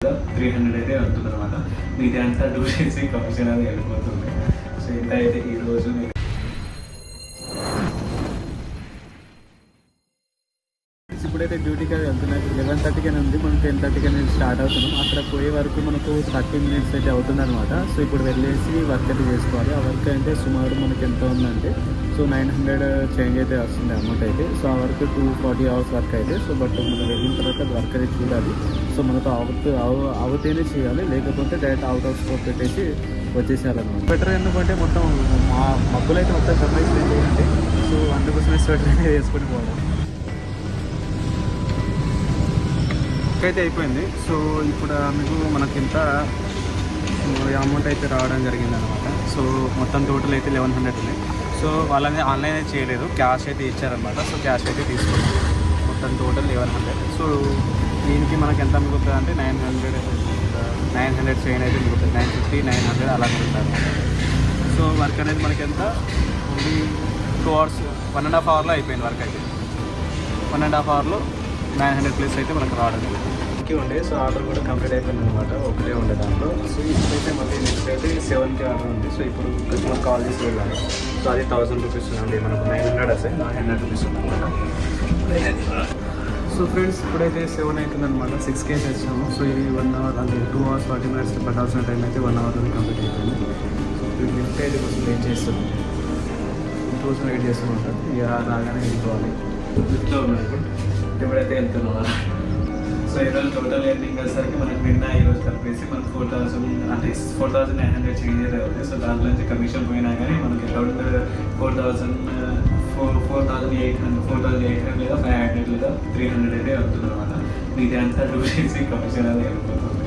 300 అయితే అవుతుంది అనమాట. మీది అంతా 2 డేస్ కమిషన్ అది వెళ్ళిపోతుంది. సో ఎంత అయితే ఈరోజు నేను ఇప్పుడైతే డ్యూటీకి వెళ్తున్నాయి. 11:30 ఉంది, మనం 10:30 స్టార్ట్ అవుతున్నాం. అక్కడ పోయే వరకు మనకు 30 minutes అయితే అవుతుంది అనమాట. సో ఇప్పుడు వెళ్ళేసి వర్క్ అయితే చేసుకోవాలి. ఆ వర్క్ అంటే సుమారు మనకి ఎంత ఉందంటే సో 900 చేంజ్ అయితే వస్తుంది అమౌంట్ అయితే. సో ఆ వర్క్ 240 hours వర్క్ అయితే. సో బట్ మనం వెళ్ళిన తర్వాత వర్క్ అయితే చూడాలి. సో మనకు అవుతేనే చేయాలి, లేకపోతే డైరెక్ట్ అవుట్ ఆఫ్ స్కోప్ పెట్టేసి వచ్చేసేయాలన్నమాట. స్వెటర్ ఎందుకంటే మొత్తం మబ్బులు అయితే మొత్తం సంపాదించింది అంటే సో అందుకోసమే స్వెటర్ అయితే వేసుకొని పోవడం అయితే అయిపోయింది. సో ఇప్పుడు మీకు మనకింత అమౌంట్ అయితే రావడం జరిగింది అనమాట. సో మొత్తం టోటల్ అయితే 1100 ఉంది. సో వాళ్ళని ఆన్లైన్ అయితే చేయలేదు, క్యాష్ అయితే ఇచ్చారనమాట. సో క్యాష్ అయితే తీసుకున్నాం. మొత్తం టోటల్ 1100. సో దీనికి మనకి ఎంత మిగులుతుంది అంటే 900 చైన్ అయితే మిగులుతుంది. 950, 900 అలా మిగులుతుంది. సో వర్క్ అనేది మనకి ఎంత ఓన్లీ 2 hours 1.5 hourలో అయిపోయింది వర్క్ అయితే. 1.5 hourలో 900 ప్లస్ అయితే మనకు రావడం జరిగింది. ఉండే సో ఆర్డర్ కూడా కంప్లీట్ అయిపోయింది అనమాట. ఒకటే ఉండే దాంట్లో. సో ఇప్పుడైతే మళ్ళీ నెక్స్ట్ అయితే 7కి ఆర్డర్ ఉంది. సో ఇప్పుడు కస్టమర్ కాల్ చేసి వెళ్ళాలి. సో అది 1000 రూపీస్ ఉంది. మనకు 900 వస్తాయి, 900 రూపీస్ ఉంది అనమాట. సో ఫ్రెండ్స్ ఇప్పుడైతే 7 అవుతుంది అనమాట. 6కి అయితే వచ్చాము. సో ఇది 1 hour అంటే 2 hours 40 minutes పట్టాల్సిన టైం అయితే 1 hour కంప్లీట్ అయిపోయింది. సో లిఫ్ట్ అయితే కోసం వెయిట్ చేస్తాం. ఇంకోసం వెయిట్ చేస్తూ ఉంటాం. ఇక రాగానే వెళ్ళిపోవాలి. లిఫ్ట్లో ఉన్నాను ఇప్పుడైతే వెళ్తున్నాం. సో ఈరోజు టోటల్ ఎర్నింగ్ వచ్చేసరికి మనకు నిన్న ఈరోజు కలిపేసి మనకు 4000 అంటే 4900 చేంజ్ అయితే అవుతుంది. సో దాంట్లో నుంచి కమిషన్ పోయినా కానీ మనకి టోటల్ 4800 లేదా 500 లేదా 300 అయితే అవుతుంది అనమాట. మీది అంతా 2 days కమిషన్ అది వెళ్ళిపోతుంది.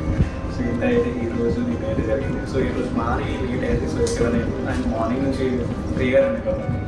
సో ఇంత అయితే ఈరోజు నేను అయితే జరిగింది. సో ఈరోజు మార్నింగ్ లేట్ అయితే సో 7 అండ్ మార్నింగ్ నుంచి 3 అండి కాబట్టి